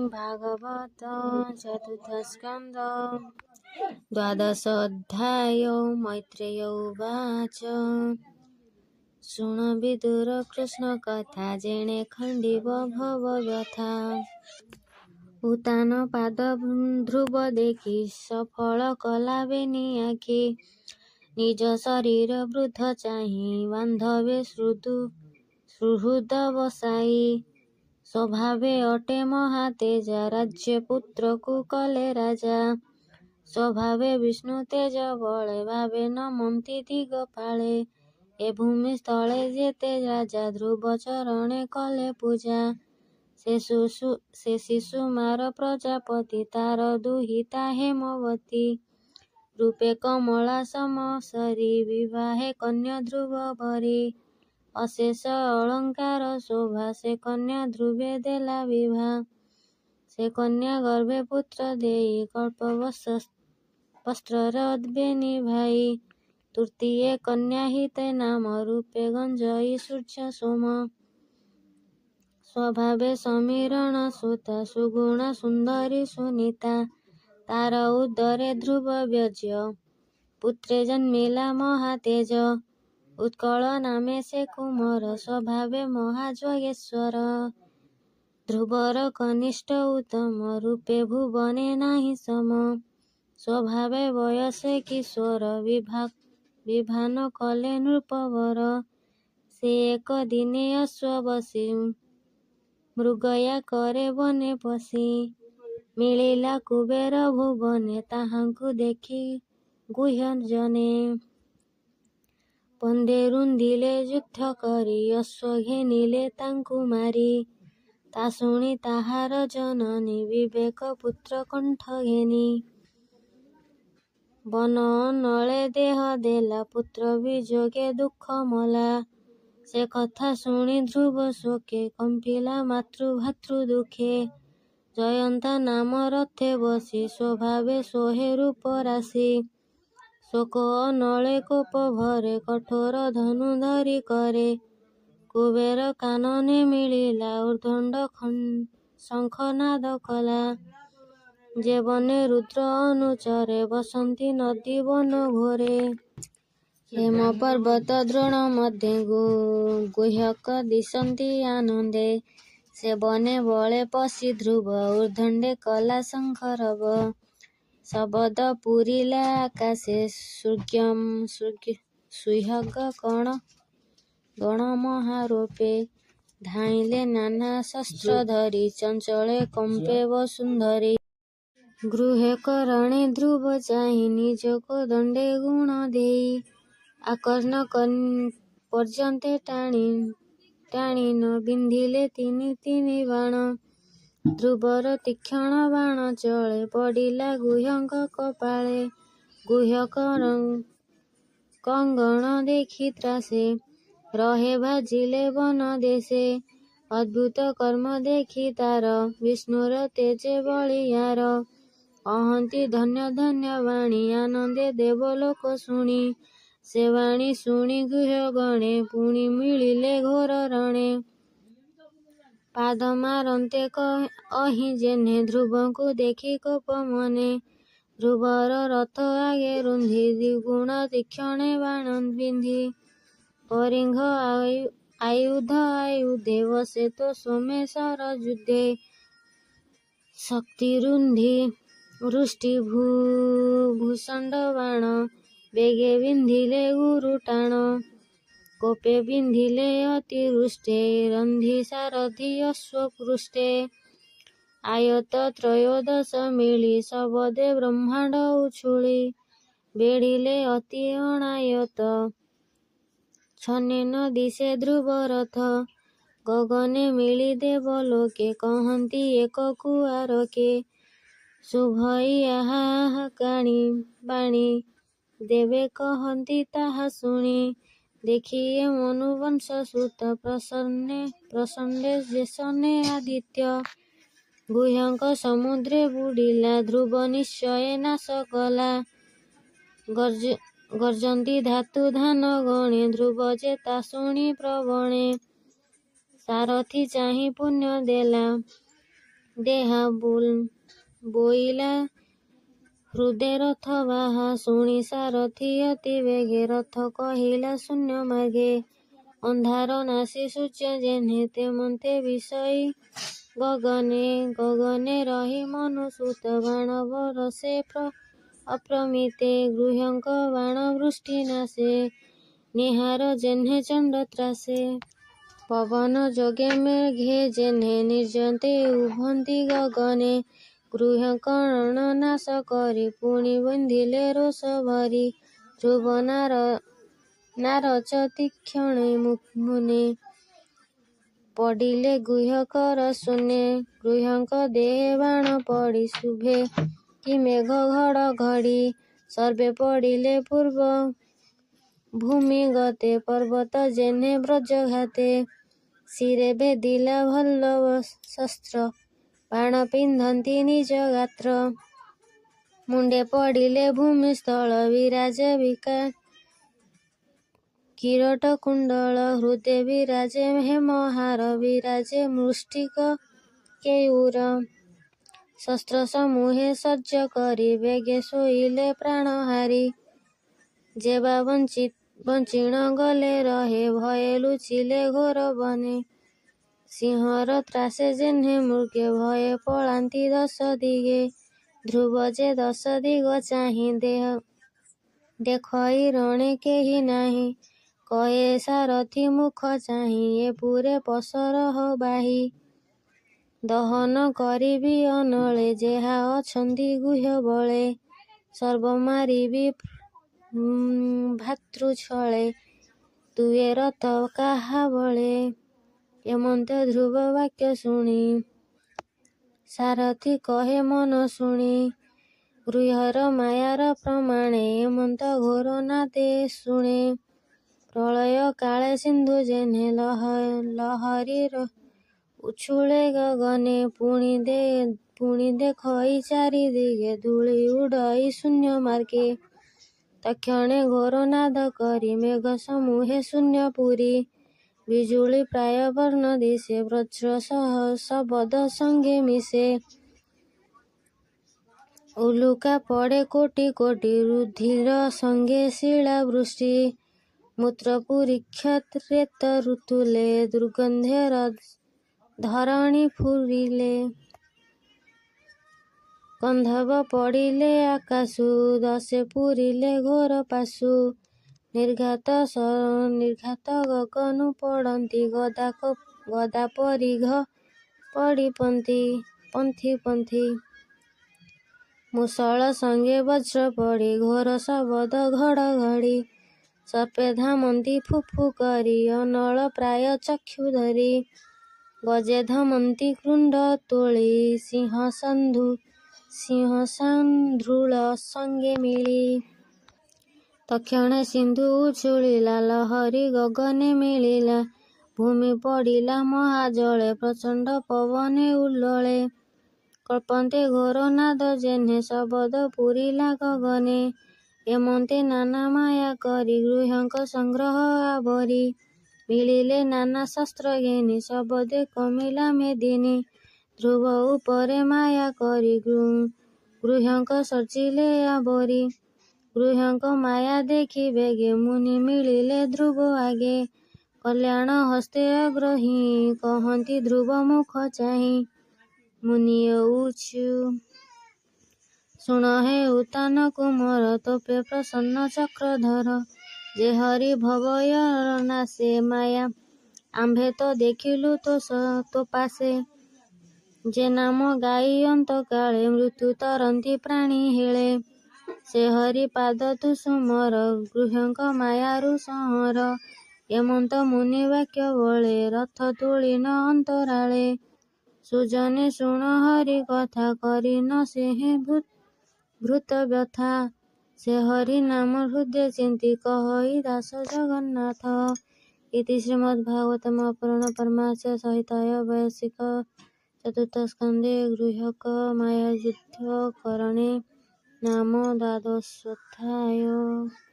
भागवत चतुर्थस्कन्ध द्वादश अध्याय मैत्रेय उवाच। शृण विदुर कृष्ण कथा जेणे खंडिव भव व्यथा। उतान पाद ध्रुव देखि सफल कला बेनी आखि। निज शरीर वृद्ध चाहि बांधवे सुहृद बसाई। स्वभावे अटे महातेजा राज्य पुत्र को कले राजा। स्वभावे विष्णु तेज बळे भावे नमन्ति दिगपाळे। ए भूमि स्थले जेते राजा ध्रुव चरणे कले पूजा। से शिशुमार प्रजापति तार दुहिता हेमवती। रूपे कमला समसरी विवाहे कन्या ध्रुव भरी। अशेष अलंकार शोभा से कन्या ध्रुवे देला विवाह। से कन्या गर्भे पुत्र देई कल्प वस्त्र बेनी भाई। तृतीय कन्या हिते नाम रूपे गंजई सूर्य सोम। स्वभावे समीरण सुता सुगुण सुंदरी सुनीता। तार उदरे ध्रुव व्यज्य पुत्रे जन्मिला महातेज। उत्कल नामे से कुमार स्वभावे महाजोगेश्वर। ध्रुवर कनिष्ठ उत्तम रूपे भुवने नाही सम। स्वभावे वयसे किशोर विभान कले नृपवर। से एक दिने अश्व बसी मृगया करे बने पशी। मिलिला कुबेर भुवने ताहांकु देखि गुह्य जने। पन्दे रुंधिले युद्ध करी अश्व घेनिले तांकु मारी। ता शुणी ताहार जननी विवेक पुत्र कंठ घेनी। बन नळे देह देला पुत्र विजोगे दुख मला। से कथा शुणी ध्रुव शोके कंपिला मातृभातृ दुखे। जयंता नाम रथे बसी स्वभावे सोहे रूप राशि। शोक नळे कोप भरे कठोर धनु धरी करे। कुबेर कानने मिलिला ऊर्दंड शंखनाद कला। जे बने रुद्र अनुचरे बसंती नदी वन घोरे। हेम पर्वत द्रोण मध्ये गुह्यक दिशंती आनंदे। से बने बळे पशी ध्रुव ऊर्दंडे कला शंखरव। शबद पुरिला आकाशे सुह्यग गण महारोपे। धाइले नाना शस्त्र धरी चंचले कंपे वसुंधरी। गृहे करणे ध्रुव चाहि निजको दंडे गुण देई। आकर्ण पर्यन्ते टाणिन बिंधिले तिनि बाण। ध्रुवर तीक्षण बाण चले पडिला गुह्यक कपाळे। गुह्यक कंगण देखि त्रासे रहे भाजिले वन देशे। अद्भुत कर्म देखि तार विष्णुर तेजे बलियार। अहंती धन्य धन्य वाणी आनंदे देवलोक शुणी। से वाणी शुणी गुह्य गणे पुणी मिलिले घोर रणे। पाद मारन्ते अहि जेने ध्रुवଙ୍କୁ देखि कोप मने। ध्रुवर रथ आगे रुंधि द्विगुण तीक्षणे बाण बिंधि। परिंघ आयुधे वसे तो सोमेश्वर युद्धे। शक्ति रुंधि वृष्टि भूषंड बाण। बेगे बिंधिले गुरु टाण। कोपे बिंधिले अतिवृष्टे रंधि सारथि अश्वपृष्ठे। आयत त्रयोदश मिली सबदे ब्रह्मांड उछुली। बेढ़िले अति अनायत छन्नेन दिशे ध्रुव रथ। गगने मिली देवलोके कहन्ति एक कुआरके। शुभई आहा काणी बाणी देवे कहन्ति ताहा शुणी। देखिए मनुवंश सुत प्रसन्ने जेसने आदित्य। गुह्यक समुद्रे बुडिला ध्रुव निश्चय नाश कला। गर्जन्ति धातु धान गणे ध्रुव जेता शुणी प्रबणे। सारथी चाहि पुण्य देला ଦେହା ବୋଇଲା ହୃଦେ ରଥ ବାହା ଶୁଣି ସାରଥି ଅତି ବେଗେ ରଥ କହିଲା ଶୂନ୍ୟ ମାର୍ଗେ ଅନ୍ଧାର ନାସି ସୂର୍ଯ୍ୟ ଯେହ୍ନେ ତେମନ୍ତେ ବିଷୟୀ ଗଗନେ ରହି ମନୁସୂତ ବାଣ ବରଷେ ଅପ୍ରମିତେ ଗୃହ୍ୟଙ୍କ ବାଣ ବୃଷ୍ଟି ନାଶେ ନିହାର ଯେହ୍ନେ ଚଣ୍ଡ ତ୍ରାସେ ପବନ ଯୋଗେ ମେଘେ ଯେହ୍ନେ ନିର୍ଜନ୍ତେ ଉଭନ୍ତି ଗଗନେ ଗୃହ୍ୟଙ୍କ ନାଶ କରି ପୁଣି ବନ୍ଧିଲେ ରୋଷ ଭରି ଧ୍ରୁବ ନାରଚ ତୀକ୍ଷଣେ ମୁନେ ପଡ଼ିଲେ ଗୁହ୍ୟଙ୍କର ଶୂନ୍ୟେ ଗୃହ୍ୟଙ୍କ ଦେହେ ବାଣ ପଡ଼ି ଶୁଭେ କି ମେଘ ଘଡ଼ଘଡ଼ି ସର୍ବେ ପଡ଼ିଲେ ପୂର୍ବ ଭୂମି ଗତେ ପର୍ବତ ଯେହ୍ନେ ବ୍ରଜଘାତେ ଶିରେ ଭେଦିଲା ଭଲ୍ଲଭ ଶସ୍ତ୍ର ବାଣ ପିନ୍ଧନ୍ତି ନିଜ ଗାତ୍ର ମୁଣ୍ଡେ ପଡ଼ିଲେ ଭୂମି ସ୍ଥଳ ବିରାଜେ କିରଟ କୁଣ୍ଡଳ ହୃଦେ ବିରାଜେ ହେମହାର ବିରାଜେ ମୃଷ୍ଟିକ କେୟୁର ଶସ୍ତ୍ର ସମୂହେ ସଜ୍ଜ କରି ବେଗେ ଶୋଇଲେ ପ୍ରାଣହାରି ଯେବା ବଞ୍ଚିଣ ଗଲେ ରହେ ଭୟେ ଲୁଚିଲେ ଘୋର ବନେ ସିଂହର ତ୍ରାସେ ଯେହ୍ନେ ମୃଗେ ଭୟେ ପଳାନ୍ତି ଦଶ ଦିଗେ ଧ୍ରୁବ ଯେ ଦଶ ଦିଗ ଚାହିଁ ଦେଖଇ ରଣେ କେହି ନାହିଁ କହେ ସାରଥି ମୁଖ ଚାହିଁ ଏ ପୁରେ ପସରହ ବାହି ଦହନ କରିବି ଅନଳେ ଯେହା ଅଛନ୍ତି ଗୁହ୍ୟ ବଳେ ସର୍ବ ମାରିବି ଭାତୃଛଳେ ତୁଏ ରଥ କାହା ବଳେ ଏମନ୍ତ ଧ୍ରୁବ ବାକ୍ୟ ଶୁଣି ସାରଥି କହେ ମନ ଶୁଣି ଗୃହ୍ୟର ମାୟାର ପ୍ରମାଣେ ଏମନ୍ତ ଘୋର ନାଦେ ଶୁଣେ ପ୍ରଳୟ କାଳେ ସିନ୍ଧୁ ଯେହ୍ନେ ଲହରୀ ଉଛୁଳେ ଗଗନେ ପୁଣି ଦେଖଇ ଚାରି ଦିଗେ ଧୂଳି ଉଡ଼ଇ ଶୂନ୍ୟ ମାର୍ଗେ ତକ୍ଷଣେ ଘୋର ନାଦ କରି ମେଘ ସମୂହେ ଶୂନ୍ୟ ପୁରୀ ବିଜୁଳି ପ୍ରାୟ ବର୍ଣ୍ଣ ଦିଶେ ବଜ୍ର ସହ ଶବଦ ସଙ୍ଗେ ମିଶେ ଉଲୁକା ପଡ଼େ କୋଟି କୋଟି ରୁଧିର ସଙ୍ଗେ ଶିଳା ବୃଷ୍ଟି ମୂତ୍ରପୁରୀ କ୍ଷତ୍ରେତ ଋତୁଲେ ଦୁର୍ଗନ୍ଧେର ଧରଣୀ ଫୁରିଲେ ଗନ୍ଧବ ପଡ଼ିଲେ ଆକାଶୁ ଦଶେ ପୁରିଲେ ଘୋର ପାଶୁ ନିର୍ଘାତ ଗଗନୁ ପଡ଼ନ୍ତି ଗଦା ପରିଘ ପଡ଼ି ପନ୍ଥି ମୁଷଳ ସଙ୍ଗେ ବଜ୍ର ପଡ଼ି ଘୋର ଶବଦ ଘଡ଼ଘଡ଼ି ସର୍ପେ ଧାମନ୍ତି ଫୁଫୁ କରି ଅନଳ ପ୍ରାୟ ଚକ୍ଷୁ ଧରି ଗଜେ ଧମନ୍ତି କୃଣ୍ଡ ତୋଳି ସିଂହ ସାନ୍ଧ୍ରୁଳ ସଙ୍ଗେ ମିଳି ତକ୍ଷଣେ ସିନ୍ଧୁ ଉଛୁଳିଲା ଲହରୀ ଗଗନେ ମିଳିଲା ଭୂମି ପଡ଼ିଲା ମହାଜଳେ ପ୍ରଚଣ୍ଡ ପବନେ ଉଲ୍ଲୋଳେ କଳ୍ପନ୍ତେ ଘୋର ନାଦ ଯେହ୍ନେ ଶବଦ ପୁରିଲା ଗଗନେ ଏମନ୍ତେ ନାନା ମାୟା କରି ଗୃହ୍ୟଙ୍କ ସଂଗ୍ରହ ଆବରି ମିଳିଲେ ନାନା ଶସ୍ତ୍ର ଘେନି ଶବଦେ କମିଲା ମେଦିନୀ ଧ୍ରୁବ ଉପରେ ମାୟା କରି ଗୃହ୍ୟଙ୍କ ସର୍ଜିଲେ ଆବରି ଗୃହ୍ୟଙ୍କ ମାୟା ଦେଖି ବେଗେ ମୁନି ମିଳିଲେ ଧ୍ରୁବ ଆଗେ କଲ୍ୟାଣ ହସ୍ତେ ଅଗ୍ରହୀ କହନ୍ତି ଧ୍ରୁବ ମୁଖ ଚାହିଁ ମୁନି ଉଚୁ ଶୁଣ ହେ ଉତ୍ତାନ କୁମର ତୋପେ ପ୍ରସନ୍ନ ଚକ୍ରଧର ଯେ ହରି ଭବୟ ନାଶେ ମାୟା ଆମ୍ଭେ ତ ଦେଖିଲୁ ତୋ ପାଶେ ଯେ ନାମ ଗାଇ ଅନ୍ତକାଳେ ମୃତ୍ୟୁ ତରନ୍ତି ପ୍ରାଣୀ ହେଳେ ସେ ହରି ପାଦ ତୁ ସୁମର ଗୃହ୍ୟଙ୍କ ମାୟାରୁ ସଂହର ଏମନ୍ତ ମୁନି ବାକ୍ୟ ବଳେ ରଥ ତୁଳିନ ଅନ୍ତରାଳେ ସୁଜନେ ଶୁଣ ହରି କଥା କରିନ ସେହେ ଭୃତ ବ୍ୟଥା ସେ ହରି ନାମ ହୃଦେ ଚିନ୍ତି କହଇ ଦାସ ଜଗନ୍ନାଥ ଇତି ଶ୍ରୀମଦ୍ଭାଗବତମ ପୁରାଣ ପରମାର୍ଶ ସଂହିତାୟ ବୈଶିକ ଚତୁର୍ଥ ସ୍କନ୍ଧେ ଗୃହ୍ୟକ ମାୟାଯୁଦ୍ଧ କରଣେ ନାମ ଦ୍ବାଦଶୋऽଧ୍ୟାୟ।